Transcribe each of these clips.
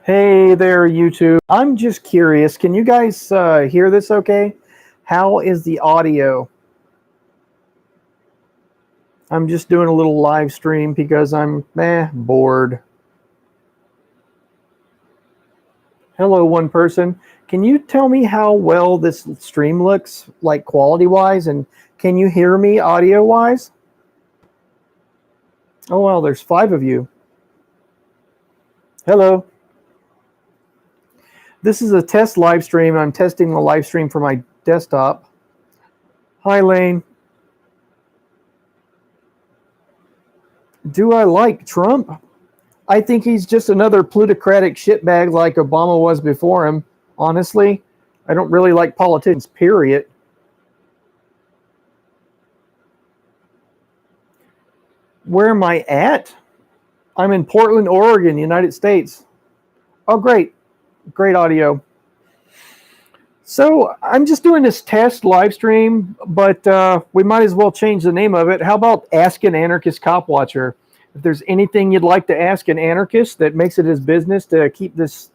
Hey there, YouTube. I'm just curious. Can you guys hear this okay? How is the audio? I'm just doing a little live stream because I'm bored. Hello, one person. Can you tell me how well this stream looks, like quality-wise? And can you hear me audio-wise? Oh, well, there's 5 of you. Hello. This is a test live stream. I'm testing the live stream for my desktop. Hi, Lane. Do I like Trump? I think he's just another plutocratic shitbag like Obama was before him. Honestly, I don't really like politicians, period. Where am I at? I'm in Portland, Oregon, United States. Oh, great. Great audio. So I'm just doing this test live stream, but we might as well change the name of it. How about Ask an Anarchist Cop Watcher? If there's anything you'd like to ask an anarchist that makes it his business to keep this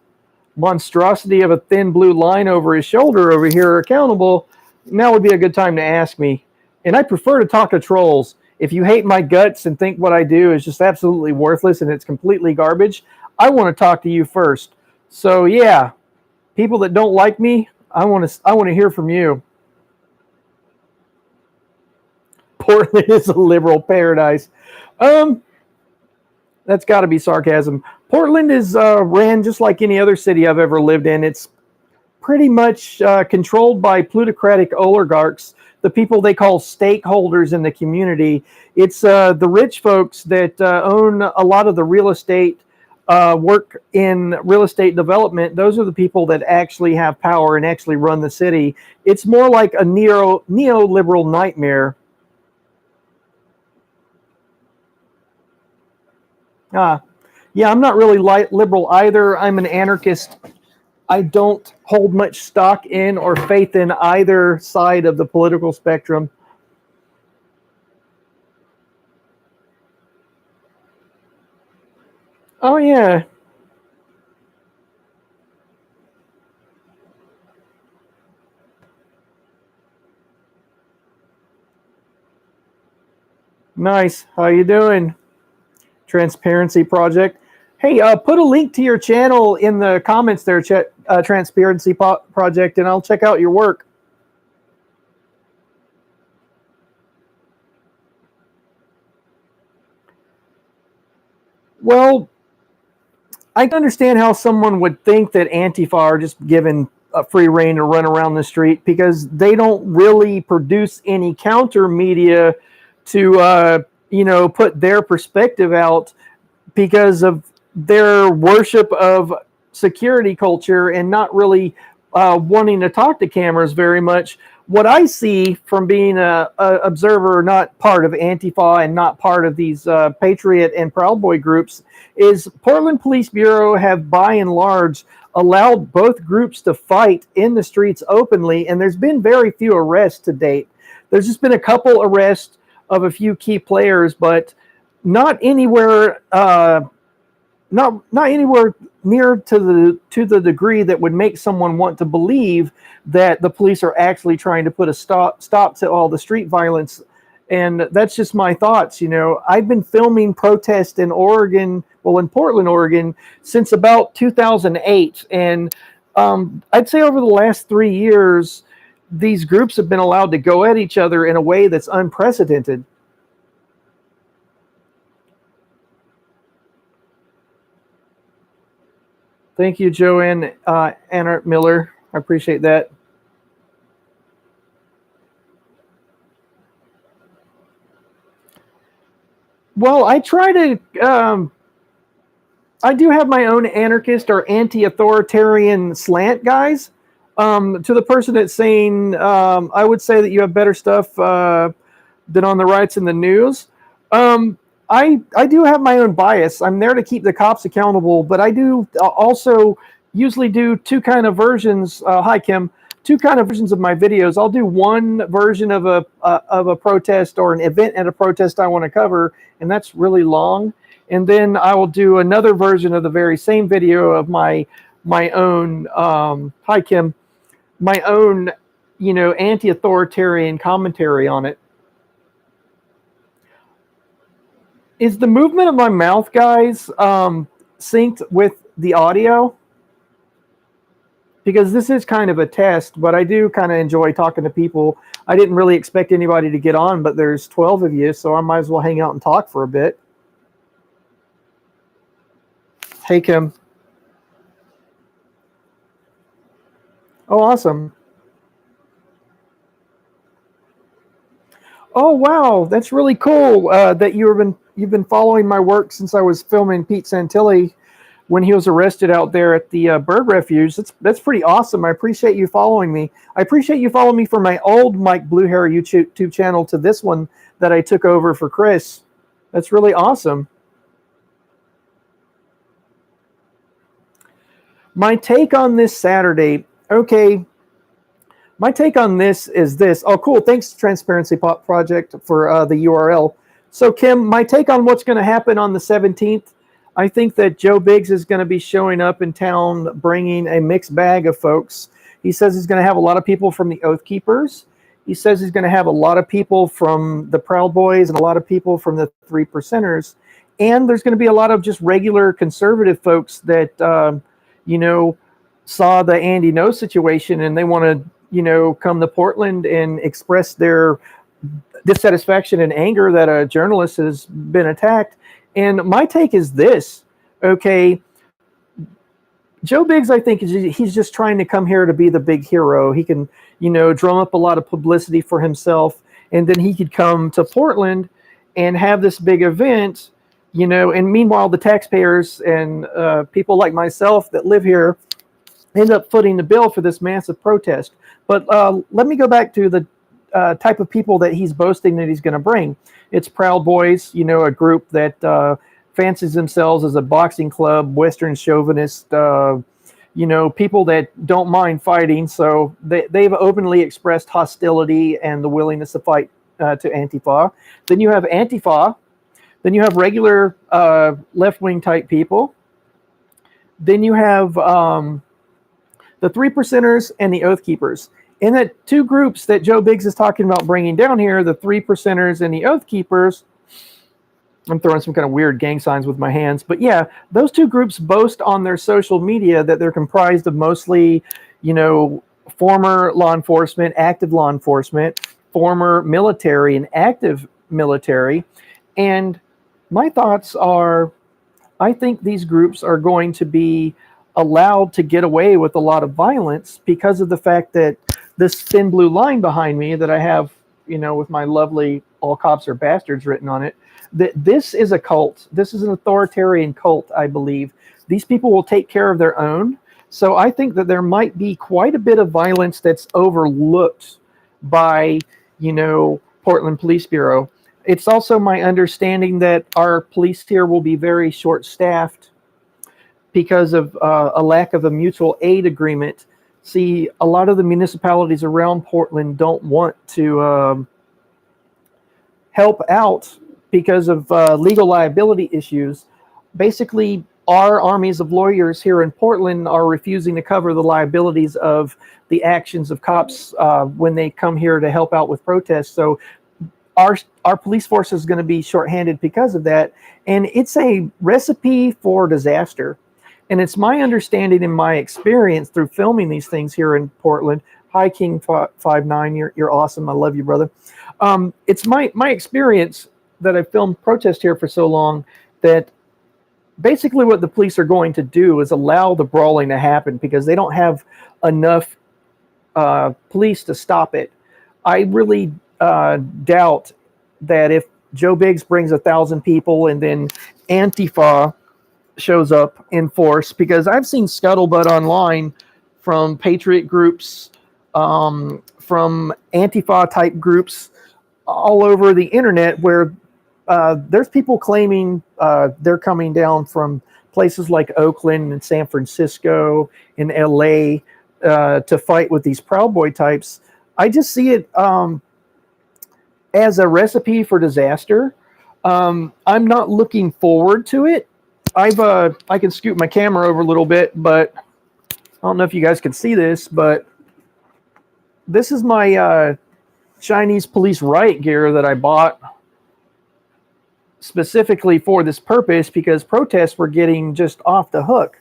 monstrosity of a thin blue line over his shoulder over here accountable, now would be a good time to ask me. And I prefer to talk to trolls. If you hate my guts and think what I do is just absolutely worthless and it's completely garbage, I want to talk to you first. So yeah, people that don't like me, I want to hear from you. Portland is a liberal paradise. That's got to be sarcasm. Portland is ran just like any other city I've ever lived in. It's pretty much controlled by plutocratic oligarchs, the people they call stakeholders in the community. It's the rich folks that own a lot of the real estate, work in real estate development. Those are the people that actually have power and actually run the city. It's more like a neoliberal nightmare. Yeah, I'm not really liberal either. I'm an anarchist. I don't hold much stock in or faith in either side of the political spectrum. Oh, yeah. Nice. How you doing? Transparency Project. Hey, put a link to your channel in the comments there, Transparency Project, and I'll check out your work. Well, I can understand how someone would think that Antifa are just given a free rein to run around the street because they don't really produce any counter media to, put their perspective out because of their worship of security culture and not really wanting to talk to cameras very much. What I see from being a observer, not part of Antifa and not part of these Patriot and Proud Boy groups, is Portland Police Bureau have by and large allowed both groups to fight in the streets openly, and there's been very few arrests to date. There's just been a couple arrests of a few key players, but not anywhere not anywhere near to the degree that would make someone want to believe that the police are actually trying to put a stop to all the street violence. And that's just my thoughts. I've been filming protests in Oregon, in Portland, Oregon, since about 2008. And I'd say over the last 3 years, these groups have been allowed to go at each other in a way that's unprecedented. Thank you, Joanne Anna Miller. I appreciate that. Well, I try to. I do have my own anarchist or anti-authoritarian slant, guys. To the person that's saying, I would say that you have better stuff than on the rights in the news. I do have my own bias. I'm there to keep the cops accountable, but I do also usually do two kind of versions. Hi, Kim. Two kind of versions of my videos. I'll do one version of a protest or an event at a protest I want to cover, and that's really long. and then I will do another version of the very same video of my own hi Kim, my own, you know, anti-authoritarian commentary on it. Is the movement of my mouth, guys, synced with the audio? Because this is kind of a test, but I do kind of enjoy talking to people. I didn't really expect anybody to get on, but there's 12 of you, so I might as well hang out and talk for a bit. Hey, Kim. Oh, awesome. Oh, wow, that's really cool that you've been following my work since I was filming Pete Santilli when he was arrested out there at the bird refuge. That's pretty awesome. I appreciate you following me. I appreciate you following me from my old Mike Blue Hair YouTube channel to this one that I took over for Chris. That's really awesome. My take on this Saturday, okay. My take on this is this. Oh, cool. Thanks, Transparency Project, for the URL. So, Kim, my take on what's going to happen on the 17th, I think that Joe Biggs is going to be showing up in town bringing a mixed bag of folks. He says he's going to have a lot of people from the Oath Keepers. He says he's going to have a lot of people from the Proud Boys and a lot of people from the 3 Percenters. And there's going to be a lot of just regular conservative folks that, you know, saw the Andy Ngo situation and they want to, you know, come to Portland and express their dissatisfaction and anger that a journalist has been attacked. And my take is this, okay, Joe Biggs, I think he's just trying to come here to be the big hero. He can, you know, drum up a lot of publicity for himself, and then he could come to Portland and have this big event, you know, and meanwhile the taxpayers and people like myself that live here end up footing the bill for this massive protest. But let me go back to the type of people that he's boasting that he's going to bring. It's Proud Boys, you know, a group that fancies themselves as a boxing club, Western chauvinist, you know, people that don't mind fighting. So they've openly expressed hostility and the willingness to fight to Antifa. Then you have Antifa. Then you have regular left-wing type people. Then you have the 3 Percenters and the Oath Keepers. And that two groups that Joe Biggs is talking about bringing down here, the 3 Percenters and the Oath Keepers, I'm throwing some kind of weird gang signs with my hands. But yeah, those two groups boast on their social media that they're comprised of mostly, you know, former law enforcement, active law enforcement, former military and active military. And my thoughts are, I think these groups are going to be allowed to get away with a lot of violence because of the fact that this thin blue line behind me that I have, you know, with my lovely "all cops are bastards" written on it, that this is a cult. This is an authoritarian cult, I believe. These people will take care of their own. So I think that there might be quite a bit of violence that's overlooked by, you know, Portland Police Bureau. It's also my understanding that our police here will be very short-staffed because of a lack of a mutual aid agreement. See, a lot of the municipalities around Portland don't want to help out because of legal liability issues. Basically, our armies of lawyers here in Portland are refusing to cover the liabilities of the actions of cops when they come here to help out with protests. So our police force is going to be shorthanded because of that. And it's a recipe for disaster. And it's my understanding and my experience through filming these things here in Portland. Hi, King59, you're awesome. I love you, brother. It's my experience that I've filmed protest here for so long that basically what the police are going to do is allow the brawling to happen because they don't have enough police to stop it. I really doubt that if Joe Biggs brings 1,000 people and then Antifa shows up in force, because I've seen scuttlebutt online from patriot groups, from Antifa type groups all over the internet where there's people claiming they're coming down from places like Oakland and San Francisco and LA to fight with these Proud Boy types. I just see it as a recipe for disaster. I'm not looking forward to it. I can scoot my camera over a little bit, but I don't know if you guys can see this, but this is my Chinese police riot gear that I bought specifically for this purpose because protests were getting just off the hook.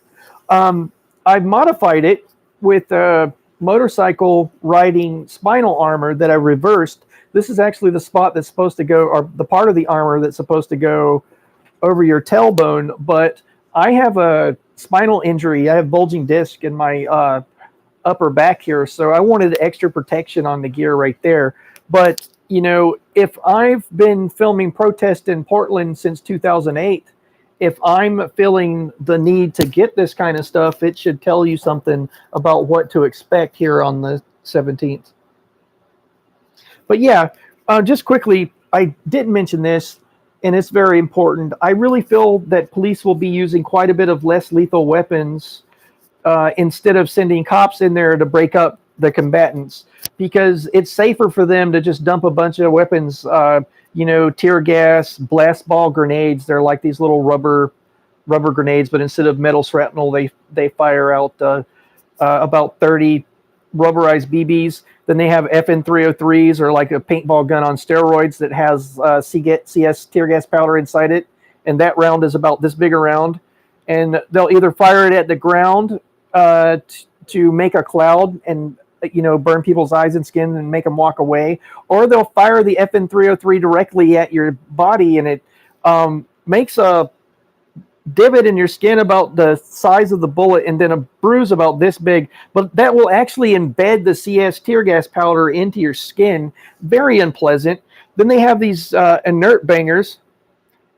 I've modified it with a motorcycle riding spinal armor that I reversed. This is actually the spot that's supposed to go, or the part of the armor that's supposed to go over your tailbone, but I have a spinal injury. I have bulging disc in my upper back here, so I wanted extra protection on the gear right there. But you know, if I've been filming protest in Portland since 2008, if I'm feeling the need to get this kind of stuff, it should tell you something about what to expect here on the 17th. But yeah, just quickly, I didn't mention this, and it's very important. I really feel that police will be using quite a bit of less lethal weapons instead of sending cops in there to break up the combatants, because it's safer for them to just dump a bunch of weapons, you know, tear gas, blast ball grenades. They're like these little rubber grenades, but instead of metal shrapnel, they fire out about 30 rubberized BBs. Then they have FN 303s, or like a paintball gun on steroids that has CS tear gas powder inside it, and that round is about this big around, and they'll either fire it at the ground to make a cloud and, you know, burn people's eyes and skin and make them walk away, or they'll fire the FN 303 directly at your body, and it makes a divot in your skin about the size of the bullet and then a bruise about this big, but that will actually embed the CS tear gas powder into your skin. Very unpleasant. Then they have these inert bangers,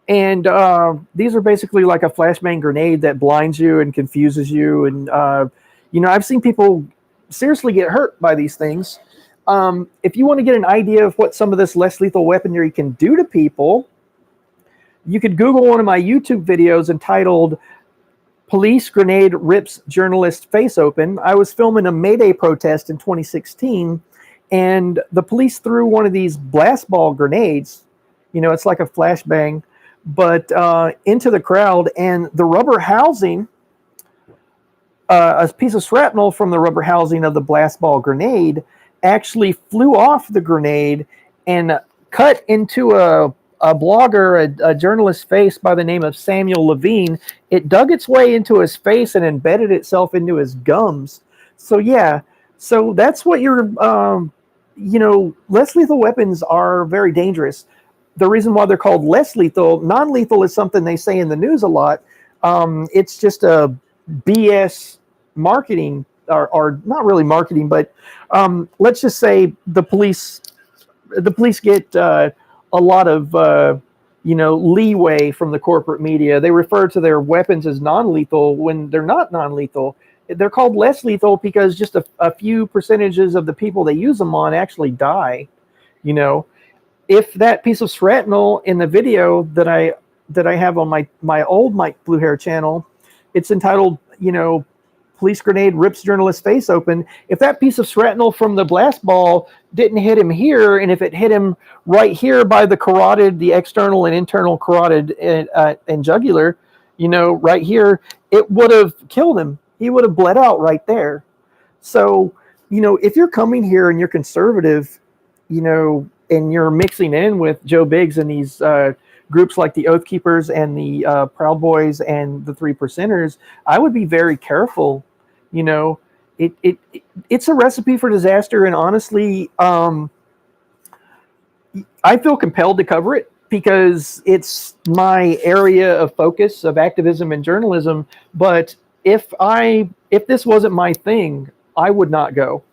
and these are basically like a flashbang grenade that blinds you and confuses you, and you know, I've seen people seriously get hurt by these things. If you want to get an idea of what some of this less lethal weaponry can do to people, you could Google one of my YouTube videos entitled "Police Grenade Rips Journalist Face Open." I was filming a May Day protest in 2016, and the police threw one of these blast ball grenades. You know, it's like a flashbang, but into the crowd, and the rubber housing, a piece of shrapnel from the rubber housing of the blast ball grenade actually flew off the grenade and cut into a blogger, a journalist's face by the name of Samuel Levine. It dug its way into his face and embedded itself into his gums. So yeah, so that's what you're, you know, less lethal weapons are very dangerous. The reason why they're called less lethal, non-lethal is something they say in the news a lot. It's just a BS marketing, or not really marketing, but let's just say the police get a lot of you know, leeway from the corporate media. They refer to their weapons as non-lethal when they're not non-lethal. They're called less lethal because just a few percentages of the people they use them on actually die. You know, if that piece of shrapnel in the video that I have on my old Mike Blue Hair channel, it's entitled, you know, "Police Grenade Rips Journalist Face Open." If that piece of shrapnel from the blast ball didn't hit him here, and if it hit him right here by the carotid, the external and internal carotid and jugular, you know, right here, it would have killed him. He would have bled out right there. So, you know, if you're coming here and you're conservative, you know, and you're mixing in with Joe Biggs and these groups like the Oath Keepers and the Proud Boys and the Three Percenters, I would be very careful. You know, it's a recipe for disaster, and honestly, I feel compelled to cover it because it's my area of focus of activism and journalism. But if this wasn't my thing, I would not go.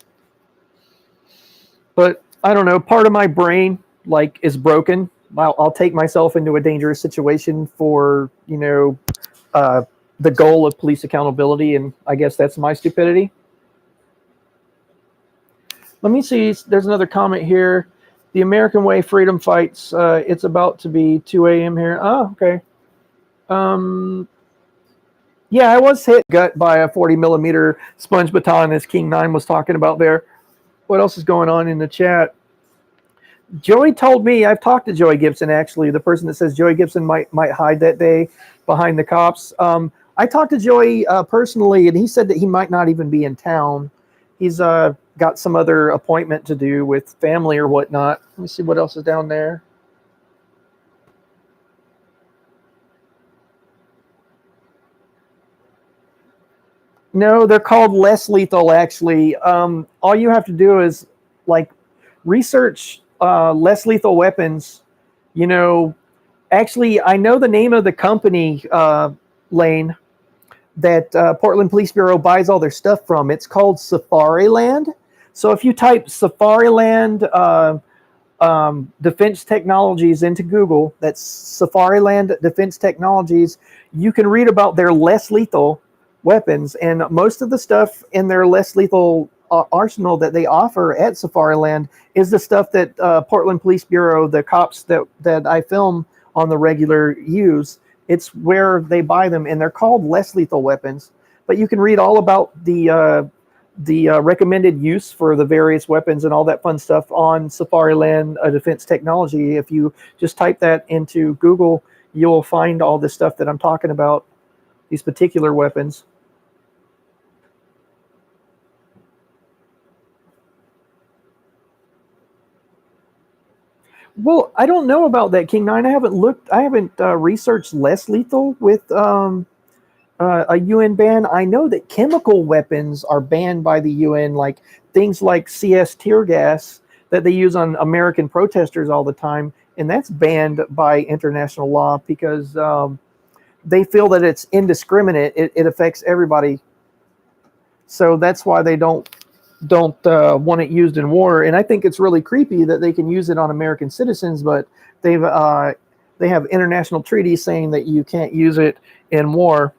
But I don't know, part of my brain like is broken. I'll take myself into a dangerous situation for, you know, the goal of police accountability, and I guess that's my stupidity. Let me see. There's another comment here. The American Way freedom fights. It's about to be 2 a.m. here. Oh, okay. Yeah, I was hit gut by a 40 millimeter sponge baton, as King 9 was talking about there. What else is going on in the chat? Joey told me, I've talked to Joey Gibson, actually, the person that says Joey Gibson might hide that day behind the cops. I talked to Joey personally, and he said that he might not even be in town. He's got some other appointment to do with family or whatnot. Let me see what else is down there. No, they're called less lethal, actually. All you have to do is like research less lethal weapons. You know, actually, I know the name of the company, Lane, that Portland Police Bureau buys all their stuff from. It's called Safariland. So if you type Safariland Defense Technologies into Google, that's Safariland Defense Technologies, you can read about their less lethal weapons. And most of the stuff in their less lethal arsenal that they offer at Safariland is the stuff that Portland Police Bureau, the cops that I film on the regular, use. It's where they buy them, and they're called less lethal weapons. But you can read all about the recommended use for the various weapons and all that fun stuff on Safariland Defense Technology. If you just type that into Google, you'll find all this stuff that I'm talking about, these particular weapons. Well, I don't know about that, King Nine. I haven't researched less lethal with a UN ban. I know that chemical weapons are banned by the UN, like things like CS tear gas that they use on American protesters all the time, and that's banned by international law because they feel that it's indiscriminate. It affects everybody, so that's why they don't want it used in war. And I think it's really creepy that they can use it on American citizens, but they have international treaties saying that you can't use it in war.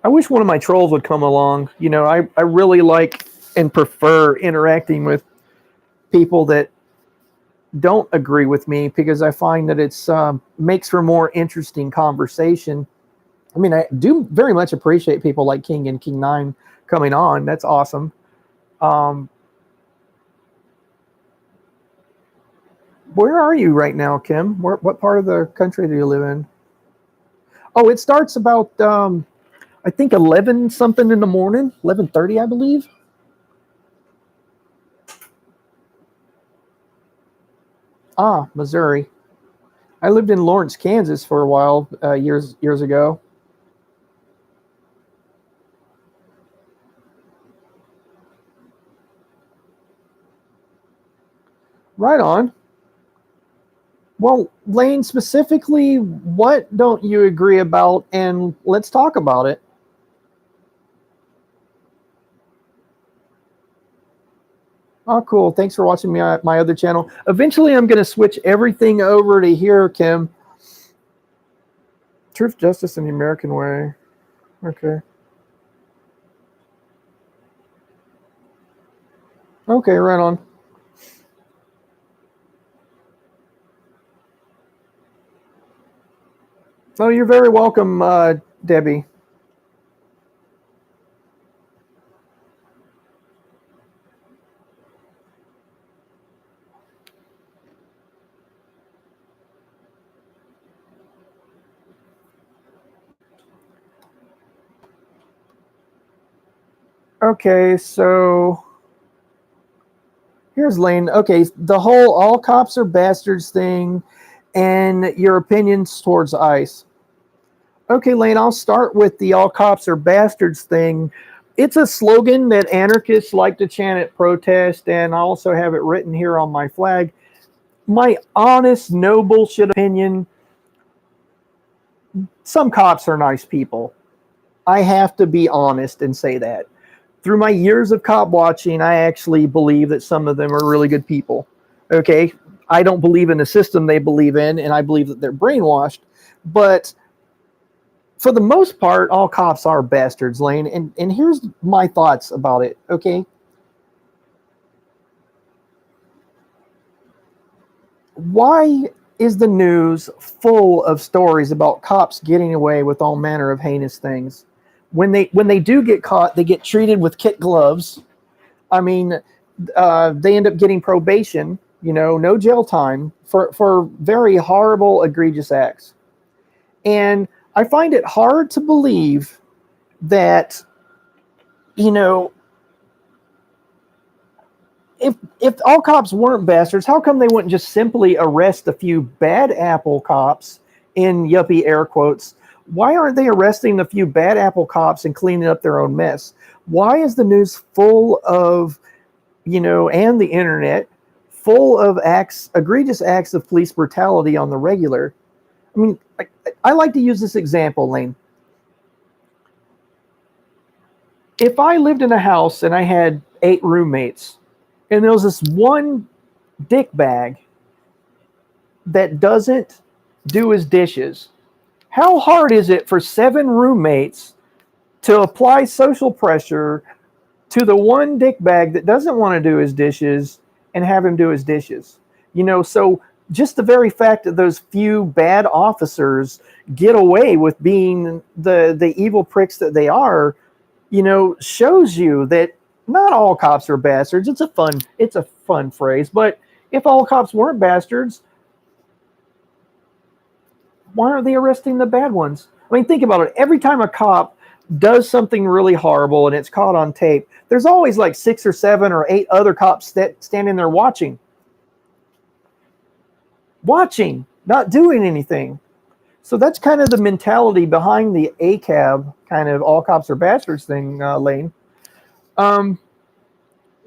I wish one of my trolls would come along. You know, I really like and prefer interacting with people that don't agree with me because I find that it's makes for more interesting conversation. I mean, I do very much appreciate people like King and King Nine coming on. That's awesome. Um, where are you right now, Kim? What part of the country do you live in? Oh, it starts about I think 11 something in the morning, 11:30, I believe. Ah, Missouri. I lived in Lawrence, Kansas for a while, years ago. Right on. Well, Lane, specifically, what don't you agree about, and let's talk about it. Oh, cool. Thanks for watching my other channel. Eventually, I'm going to switch everything over to here, Kim. Truth, justice, and the American way. Okay. Okay, right on. Oh, you're very welcome, Debbie. Okay, so here's Lane. Okay, the whole all cops are bastards thing and your opinions towards ICE. Okay, Lane, I'll start with the all cops are bastards thing. It's a slogan that anarchists like to chant at protest, and I also have it written here on my flag. My honest, no bullshit opinion, some cops are nice people. I have to be honest and say that. Through my years of cop watching, I actually believe that some of them are really good people. Okay, I don't believe in the system they believe in, and I believe that they're brainwashed. But for the most part, all cops are bastards, Lane. And here's my thoughts about it. Okay, why is the news full of stories about cops getting away with all manner of heinous things? When they do get caught, they get treated with kit gloves. I mean, they end up getting probation, no jail time for very horrible, egregious acts. And I find it hard to believe that, if all cops weren't bastards, how come they wouldn't just simply arrest a few bad apple cops, in yuppie air quotes? Why aren't they arresting the few bad apple cops and cleaning up their own mess? Why is the news full of, and the internet full of egregious acts of police brutality on the regular? I mean, I like to use this example, Lane. If I lived in a house and I had 8 roommates, and there was this one dickbag that doesn't do his dishes, how hard is it for 7 roommates to apply social pressure to the one dickbag that doesn't want to do his dishes and have him do his dishes? So just the very fact that those few bad officers get away with being the evil pricks that they are, shows you that not all cops are bastards. It's a fun phrase, but if all cops weren't bastards, why aren't they arresting the bad ones? I mean, think about it. Every time a cop does something really horrible and it's caught on tape, there's always like 6 or 7 or 8 other cops standing there watching, not doing anything. So that's kind of the mentality behind the ACAB kind of all cops are bastards thing, Lane. Let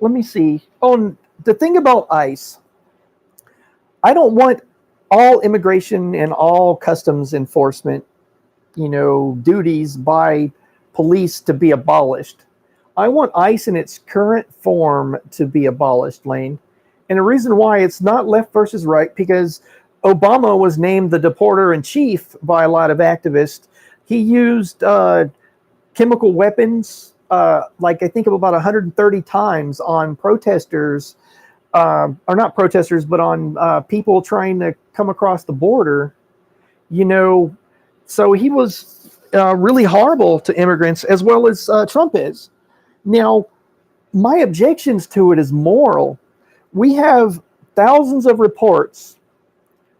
me see. Oh, the thing about ICE, I don't want all immigration and all customs enforcement, duties by police to be abolished. I want ICE in its current form to be abolished, Lane. And the reason why, it's not left versus right, because Obama was named the deporter in chief by a lot of activists. He used chemical weapons, like I think of about 130 times on protesters, or not protesters, but on people trying to come across the border. So he was really horrible to immigrants, as well as Trump is. Now, my objections to it is moral. We have thousands of reports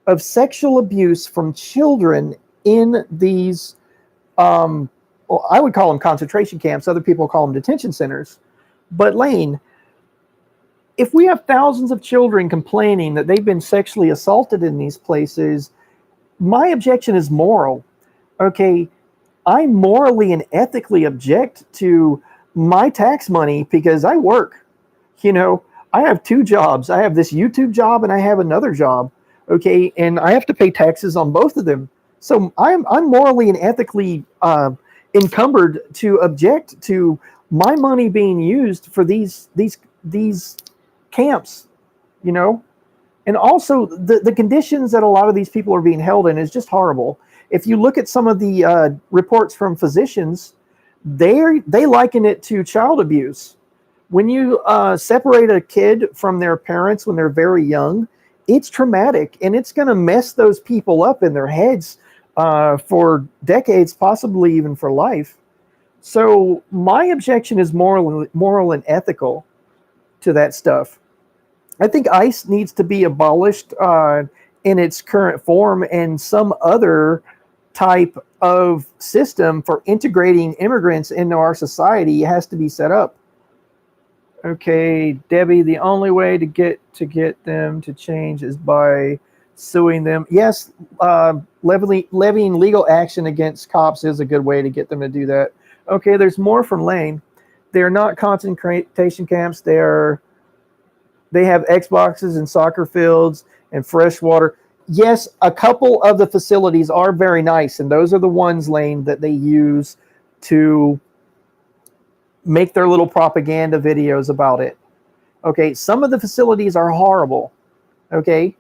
of sexual abuse from children in these, well, I would call them concentration camps. Other people call them detention centers. But Lane, if we have thousands of children complaining that they've been sexually assaulted in these places, my objection is moral. Okay, I morally and ethically object to my tax money because I work. I have 2 jobs. I have this YouTube job and I have another job. Okay, and I have to pay taxes on both of them. So I'm morally and ethically encumbered to object to my money being used for these camps, and also the conditions that a lot of these people are being held in is just horrible. If you look at some of the reports from physicians, they liken it to child abuse. When you separate a kid from their parents when they're very young, it's traumatic, and it's going to mess those people up in their heads for decades, possibly even for life. So my objection is moral and ethical to that stuff. I think ICE needs to be abolished in its current form, and some other type of system for integrating immigrants into our society has to be set up. Okay, Debbie, the only way to get them to change is by suing them. Yes, levying legal action against cops is a good way to get them to do that. Okay, there's more from Lane. They're not concentration camps. They have Xboxes and soccer fields and fresh water. Yes, a couple of the facilities are very nice, and those are the ones, Lane, that they use to make their little propaganda videos about it. Okay, some of the facilities are horrible. Okay,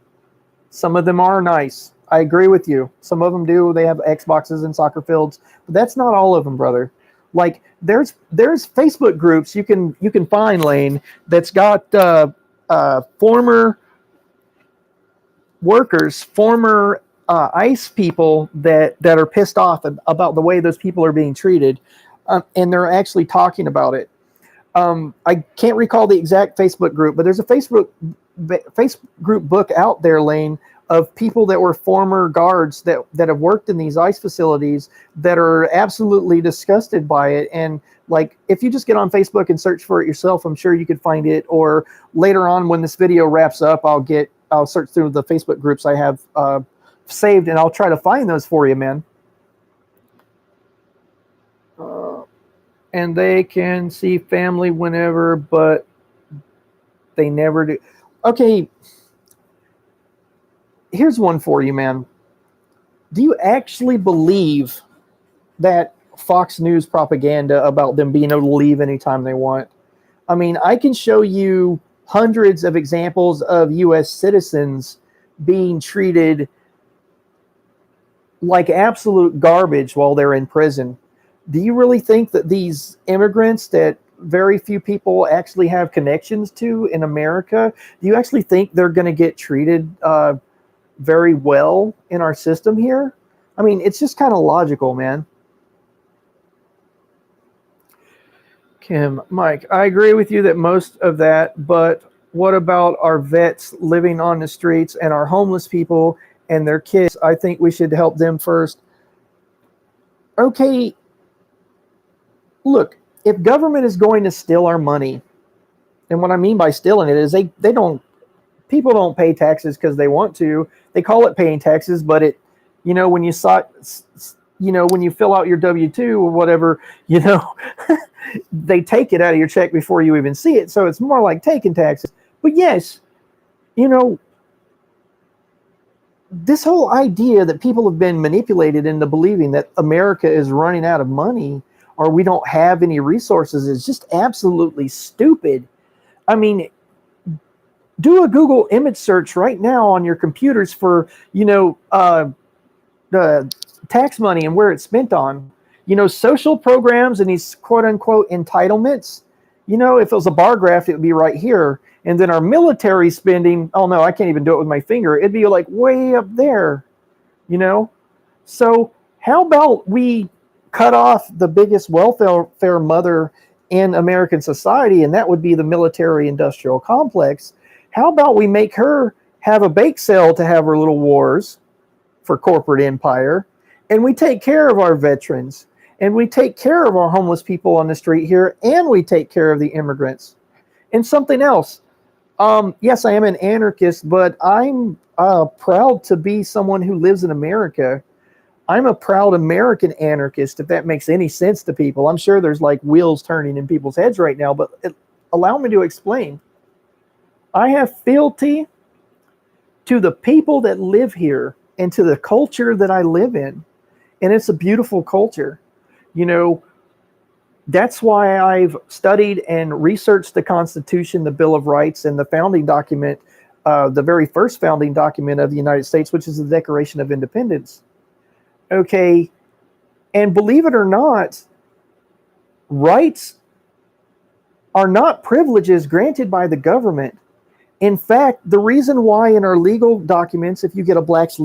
some of them are nice. I agree with you. Some of them do. They have Xboxes and soccer fields, but that's not all of them, brother. Like there's Facebook groups you can find, Lane, that's got former workers, former ICE people that are pissed off about the way those people are being treated. and they're actually talking about it. I can't recall the exact Facebook group, but there's a Facebook group book out there, Lane, of people that were former guards that have worked in these ICE facilities that are absolutely disgusted by it. And like, if you just get on Facebook and search for it yourself, I'm sure you could find it. Or later on, when this video wraps up, I'll search through the Facebook groups I have saved, and I'll try to find those for you, man. And they can see family whenever, but they never do. Okay, here's one for you, man. Do you actually believe that Fox News propaganda about them being able to leave anytime they want? I mean, I can show you hundreds of examples of U.S. citizens being treated like absolute garbage while they're in prison. Do you really think that these immigrants that very few people actually have connections to in America, do you actually think they're going to get treated very well in our system here? I mean, it's just kind of logical, man. Kim, Mike, I agree with you that most of that, but what about our vets living on the streets and our homeless people and their kids? I think we should help them first. Okay, look, if government is going to steal our money, and what I mean by stealing it is people don't pay taxes because they want to. They call it paying taxes, but when you fill out your W-2 or whatever, they take it out of your check before you even see it. So it's more like taking taxes. But yes, this whole idea that people have been manipulated into believing that America is running out of money or we don't have any resources is just absolutely stupid. I mean, do a Google image search right now on your computers for, the tax money and where it's spent on. Social programs and these quote unquote entitlements. If it was a bar graph, it would be right here. And then our military spending, oh no, I can't even do it with my finger. It'd be like way up there, So how about we cut off the biggest welfare mother in American society, and that would be the military industrial complex. How about we make her have a bake sale to have her little wars for corporate empire, and we take care of our veterans, and we take care of our homeless people on the street here, and we take care of the immigrants. And something else, yes, I am an anarchist, but I'm proud to be someone who lives in America. I'm a proud American anarchist, if that makes any sense to people. I'm sure there's like wheels turning in people's heads right now, but allow me to explain. I have fealty to the people that live here and to the culture that I live in. And it's a beautiful culture. That's why I've studied and researched the Constitution, the Bill of Rights, and the founding document, the very first founding document of the United States, which is the Declaration of Independence. Okay, and believe it or not, rights are not privileges granted by the government. In fact, the reason why in our legal documents, if you get a Black's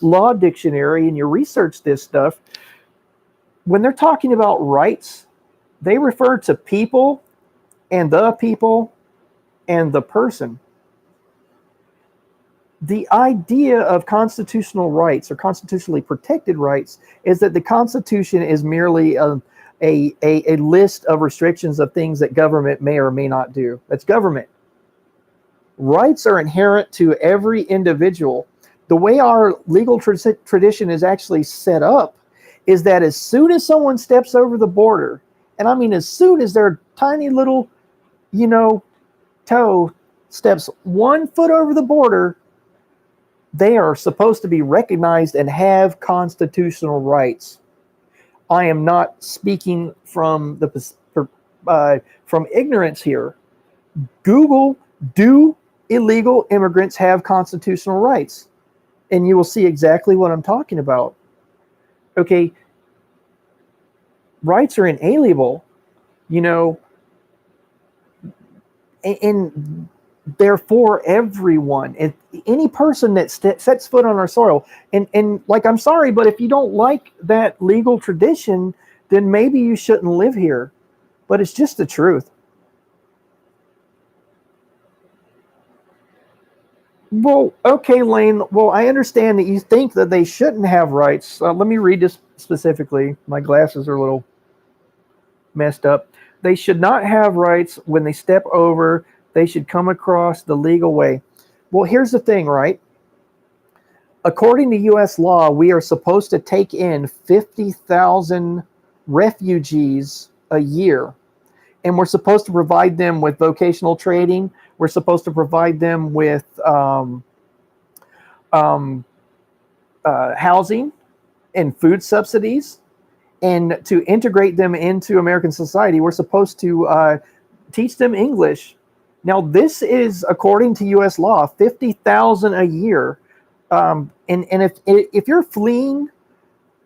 Law Dictionary and you research this stuff, when they're talking about rights, they refer to people and the person. The idea of constitutional rights or constitutionally protected rights is that the Constitution is merely a list of restrictions of things that government may or may not do. That's government. Rights are inherent to every individual. The way our legal tradition is actually set up is that as soon as someone steps over the border, and I mean as soon as their tiny little, toe steps 1 foot over the border, they are supposed to be recognized and have constitutional rights. I am not speaking from ignorance here. Google, do illegal immigrants have constitutional rights? And you will see exactly what I'm talking about. Okay, rights are inalienable, and they're for everyone. Any person that sets foot on our soil, and like, I'm sorry, but if you don't like that legal tradition, then maybe you shouldn't live here. But it's just the truth. Well, okay, Lane. Well, I understand that you think that they shouldn't have rights. Let me read this specifically. My glasses are a little messed up. They should not have rights when they step over. They should come across the legal way. Well, here's the thing, right? According to U.S. law, we are supposed to take in 50,000 refugees a year. And we're supposed to provide them with vocational training. We're supposed to provide them with housing and food subsidies. And to integrate them into American society, we're supposed to teach them English. Now, this is according to U.S. law, 50,000 a year. And if you're fleeing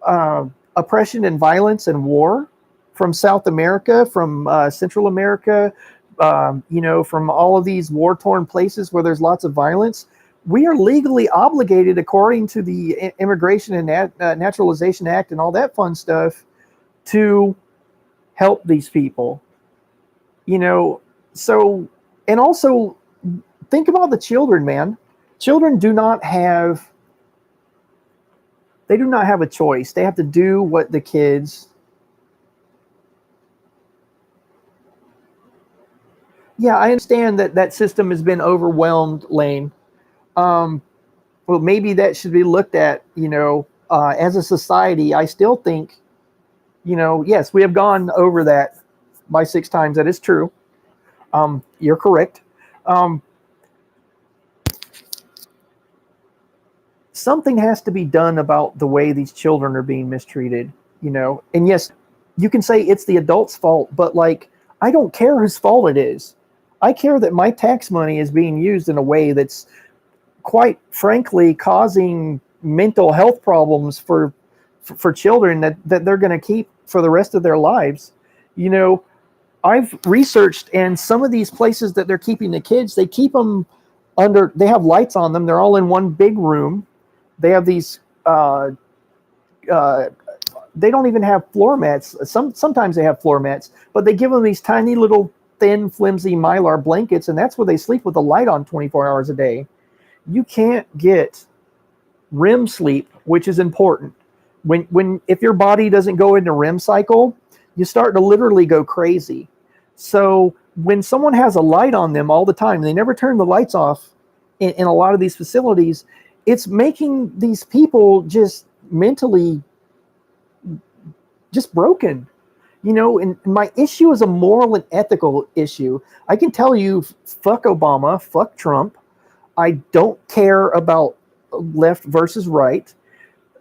oppression and violence and war from South America, from Central America, from all of these war-torn places where there's lots of violence, we are legally obligated, according to the Immigration and Naturalization Act and all that fun stuff, to help these people. So, and also think about the children, man. Children do not have a choice. They have to do what the kids. Yeah, I understand that system has been overwhelmed, Lane. Well, maybe that should be looked at, as a society. I still think, yes, we have gone over that by 6 times. That is true. You're correct. Something has to be done about the way these children are being mistreated, And yes, you can say it's the adult's fault, but I don't care whose fault it is. I care that my tax money is being used in a way that's quite frankly causing mental health problems for children that they're going to keep for the rest of their lives. I've researched, and some of these places that they're keeping the kids, they keep them they have lights on them. They're all in one big room. They have these, they don't even have floor mats. Sometimes they have floor mats, but they give them these tiny little thin, flimsy Mylar blankets, and that's where they sleep with the light on 24 hours a day. You can't get REM sleep, which is important. If your body doesn't go into REM cycle, you start to literally go crazy. So when someone has a light on them all the time, they never turn the lights off in a lot of these facilities, it's making these people just mentally just broken. And my issue is a moral and ethical issue. I can tell you, fuck Obama, fuck Trump. I don't care about left versus right.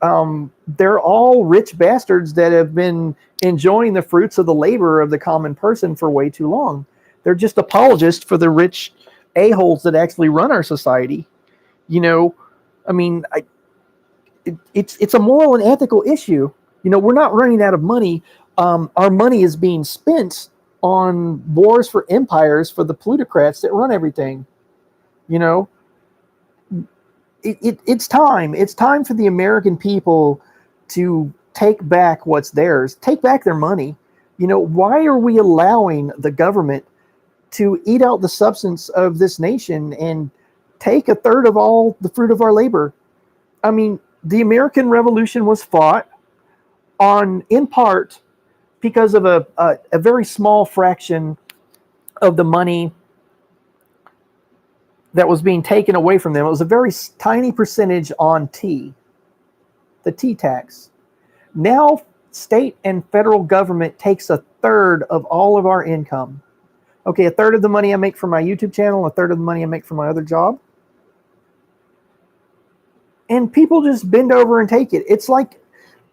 They're all rich bastards that have been enjoying the fruits of the labor of the common person for way too long. They're just apologists for the rich a-holes that actually run our society. It's a moral and ethical issue. We're not running out of money. Our money is being spent on wars for empires for the plutocrats that run everything. It's time. It's time for the American people to take back what's theirs. Take back their money. Why are we allowing the government to eat out the substance of this nation and take a third of all the fruit of our labor? The American Revolution was fought in part because of a very small fraction of the money that was being taken away from them. It was a very tiny percentage on tea, the tea tax. Now, state and federal government takes a third of all of our income. Okay, a third of the money I make from my YouTube channel, a third of the money I make from my other job. And people just bend over and take it. It's like,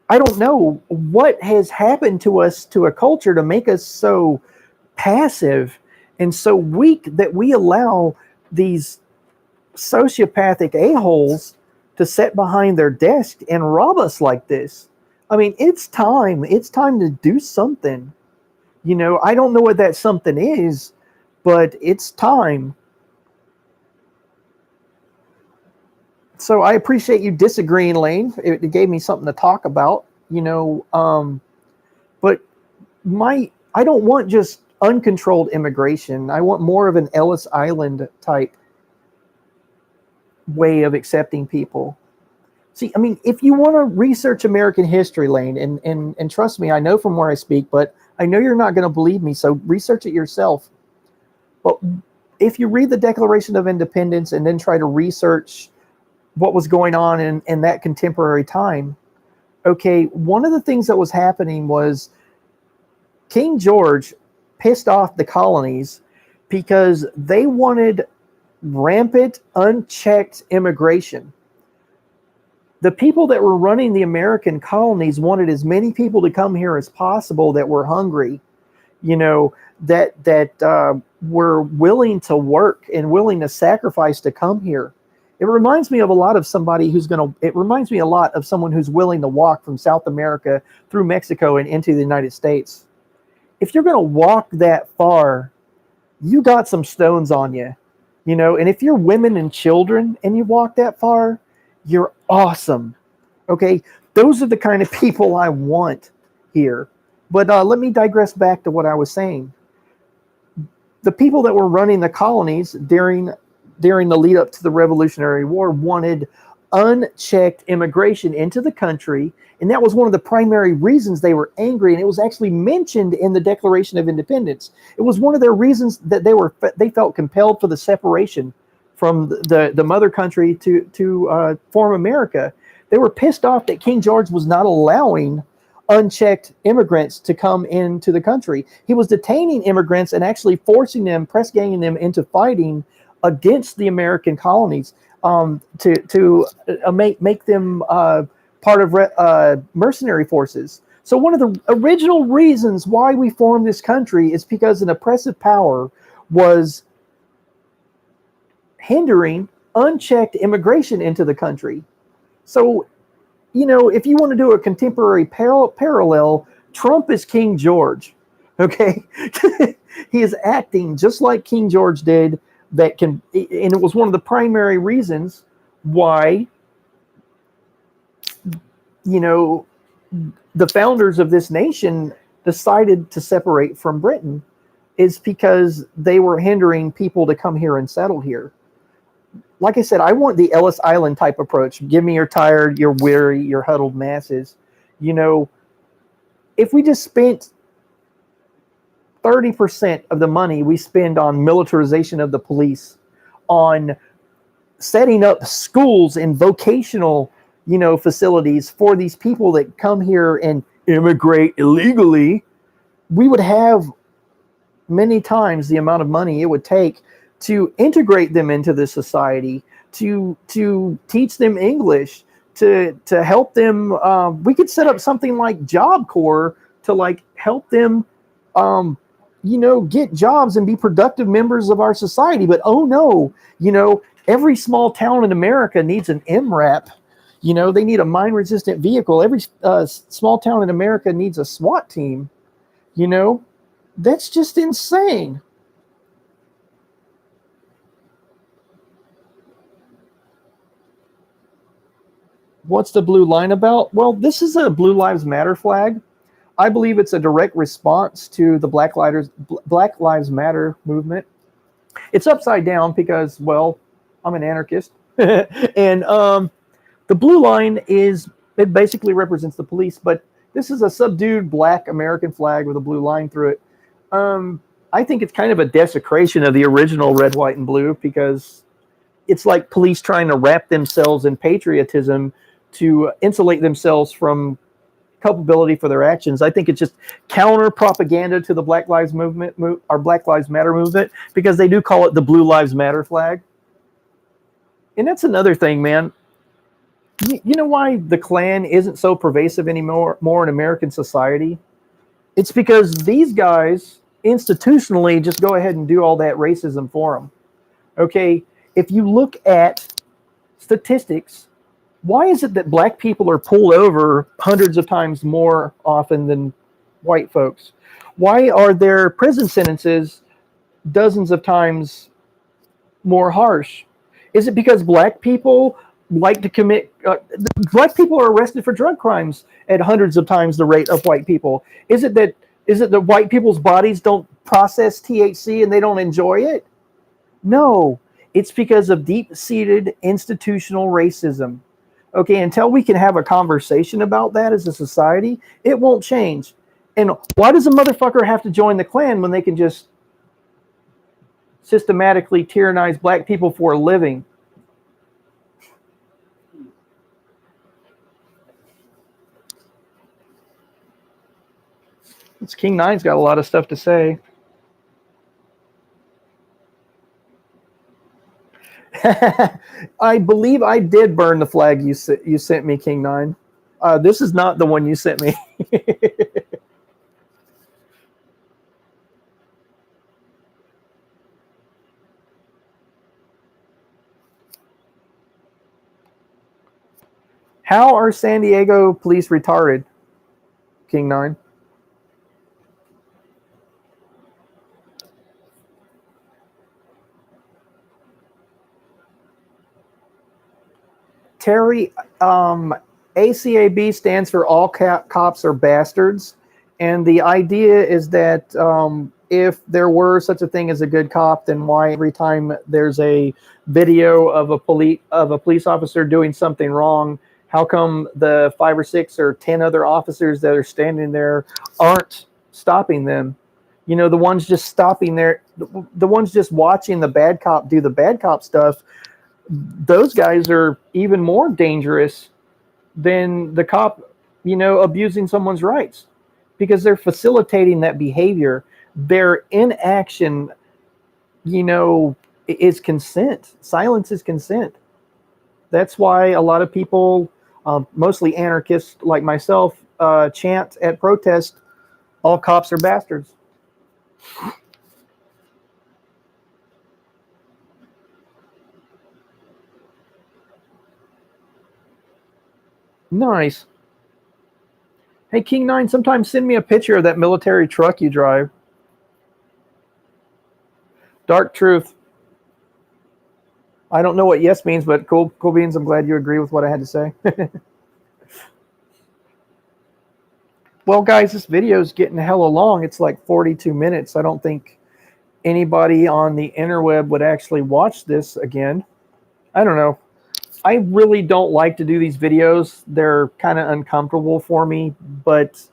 I don't know what has happened to us, to a culture, to make us so passive and so weak that we allow these sociopathic a-holes to sit behind their desk and rob us like this. It's time. It's time to do something. I don't know what that something is, but it's time. So I appreciate you disagreeing, Lane. It gave me something to talk about, but I don't want just uncontrolled immigration. I want more of an Ellis Island type way of accepting people. See, I mean, if you want to research American history, Lane, and trust me, I know from where I speak, but I know you're not going to believe me, so research it yourself. But if you read the Declaration of Independence and then try to research what was going on in that contemporary time, okay, one of the things that was happening was King George pissed off the colonies because they wanted rampant, unchecked immigration. The people that were running the American colonies wanted as many people to come here as possible that were hungry, that were willing to work and willing to sacrifice to come here. It reminds me of a lot of somebody it reminds me a lot of someone who's willing to walk from South America through Mexico and into the United States. If you're going to walk that far, you got some stones on you, and if you're women and children and you walk that far, you're awesome. Okay. Those are the kind of people I want here. But let me digress back to what I was saying. The people that were running the colonies during the lead up to the Revolutionary War wanted unchecked immigration into the country. And that was one of the primary reasons they were angry. And it was actually mentioned in the Declaration of Independence. It was one of their reasons that they felt compelled for the separation from the mother country to form America. They were pissed off that King George was not allowing unchecked immigrants to come into the country. He was detaining immigrants and actually forcing them, press ganging them into fighting against the American colonies to make them part of mercenary forces. So one of the original reasons why we formed this country is because an oppressive power was hindering unchecked immigration into the country. So, if you want to do a contemporary parallel, Trump is King George. Okay. He is acting just like King George did. And it was one of the primary reasons why, the founders of this nation decided to separate from Britain, is because they were hindering people to come here and settle here. Like I said, I want the Ellis Island type approach. Give me your tired, your weary, your huddled masses. If we just spent 30% of the money we spend on militarization of the police, on setting up schools and vocational, facilities for these people that come here and immigrate illegally, we would have many times the amount of money it would take to integrate them into the society, to teach them English, to help them. We could set up something like Job Corps to help them, get jobs and be productive members of our society. But oh no, every small town in America needs an MRAP. They need a mine-resistant vehicle. Every small town in America needs a SWAT team. That's just insane. What's the blue line about? Well, this is a Blue Lives Matter flag. I believe it's a direct response to the Black Lives Matter movement. It's upside down because, well, I'm an anarchist. And the blue line it basically represents the police, but this is a subdued black American flag with a blue line through it. I think it's kind of a desecration of the original red, white, and blue, because it's like police trying to wrap themselves in patriotism to insulate themselves from culpability for their actions. I think it's just counter propaganda to the Black Lives movement, or Black Lives Matter movement, because they do call it the Blue Lives Matter flag. And that's another thing, man. You know why the Klan isn't so pervasive anymore in American society? It's because these guys institutionally just go ahead and do all that racism for them. Okay, if you look at statistics, why is it that black people are pulled over hundreds of times more often than white folks? Why are their prison sentences dozens of times more harsh? Is it because black people like to commit? Black people are arrested for drug crimes at hundreds of times the rate of white people. Is it Is it that white people's bodies don't process THC and they don't enjoy it? No, it's because of deep-seated institutional racism. Okay, until we can have a conversation about that as a society, it won't change. And why does a motherfucker have to join the Klan when they can just systematically tyrannize black people for a living? It's King Nine's got a lot of stuff to say. I believe I did burn the flag you sent me, King Nine. This is not the one you sent me. How are San Diego police retarded, King Nine? Terry, ACAB stands for All Cops Are Bastards. And the idea is that if there were such a thing as a good cop, then why every time there's a video of a police officer doing something wrong, how come the 5 or 6 or 10 other officers that are standing there aren't stopping them? You know, the ones just stopping there, the ones just watching the bad cop do the bad cop stuff, those guys are even more dangerous than the cop, you know, abusing someone's rights, because they're facilitating that behavior. Their inaction, you know, is consent. Silence is consent. That's why a lot of people, mostly anarchists like myself, chant at protest, all cops are bastards. Nice. Hey, King Nine, sometimes send me a picture of that military truck you drive. Dark Truth. I don't know what yes means, but cool beans. I'm glad you agree with what I had to say. Well, guys, this video is getting hella long. It's like 42 minutes. I don't think anybody on the interweb would actually watch this again. I don't know. I really don't like to do these videos. They're kind of uncomfortable for me, but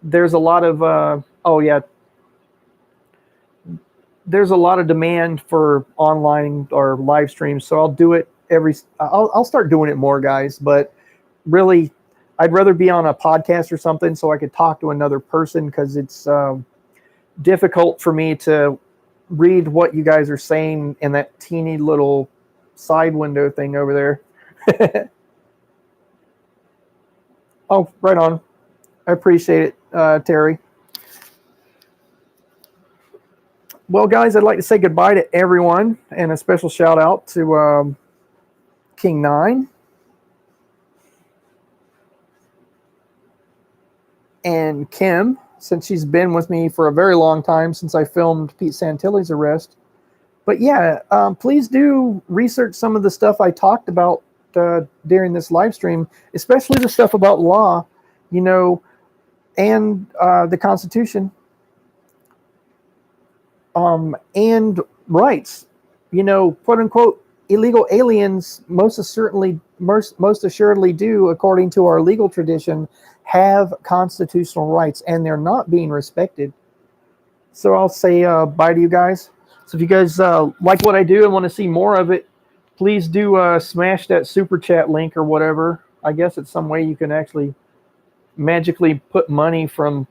there's a lot of there's a lot of demand for online or live streams, so I'll do it I'll start doing it more, guys, but really I'd rather be on a podcast or something so I could talk to another person, because it's difficult for me to read what you guys are saying in that teeny little side window thing over there. Oh, right on. I appreciate it, Terry. Well, guys, I'd like to say goodbye to everyone, and a special shout out to King Nine and Kim, since she's been with me for a very long time, since I filmed Pete Santilli's arrest. But yeah, please do research some of the stuff I talked about during this live stream, especially the stuff about law, you know, and the Constitution, and rights. You know, quote unquote, illegal aliens most assuredly do, according to our legal tradition, have constitutional rights, and they're not being respected. So I'll say bye to you guys. So if you guys like what I do and want to see more of it, please do smash that super chat link or whatever. I guess it's some way you can actually magically put money from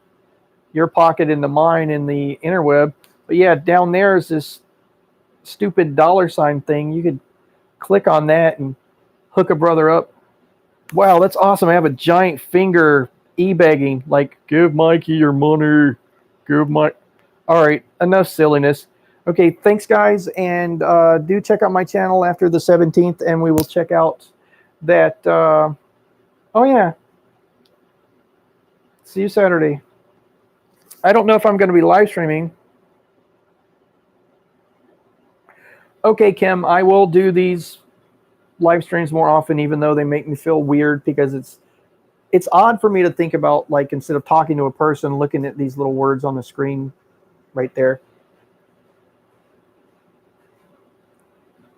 your pocket into mine in the interweb. But yeah, down there is this stupid $ thing. You could click on that and hook a brother up. Wow, that's awesome. I have a giant finger e-begging, like, give Mikey your money. Give Mike. All right, enough silliness. Okay, thanks, guys, and do check out my channel after the 17th, and we will check out that. Oh, yeah. See you Saturday. I don't know if I'm going to be live streaming. Okay, Kim, I will do these live streams more often, even though they make me feel weird because it's it's odd for me to think about, like, instead of talking to a person, looking at these little words on the screen right there.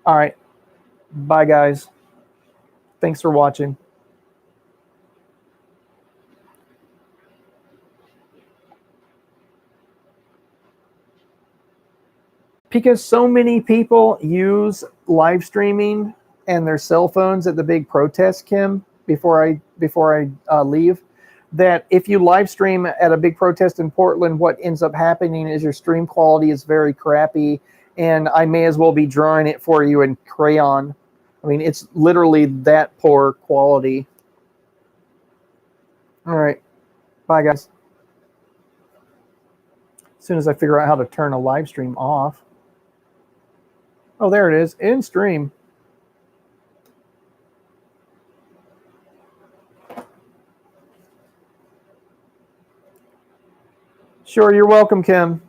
All right. Bye, guys. Thanks for watching. Because so many people use live streaming and their cell phones at the big protest, Kim, before I leave, that if you live stream at a big protest in Portland, what ends up happening is your stream quality is very crappy, and I may as well be drawing it for you in crayon. I mean, it's literally that poor quality. All right. Bye, guys. As soon as I figure out how to turn a live stream off. Oh, there it is. In stream. Sure, you're welcome, Kim.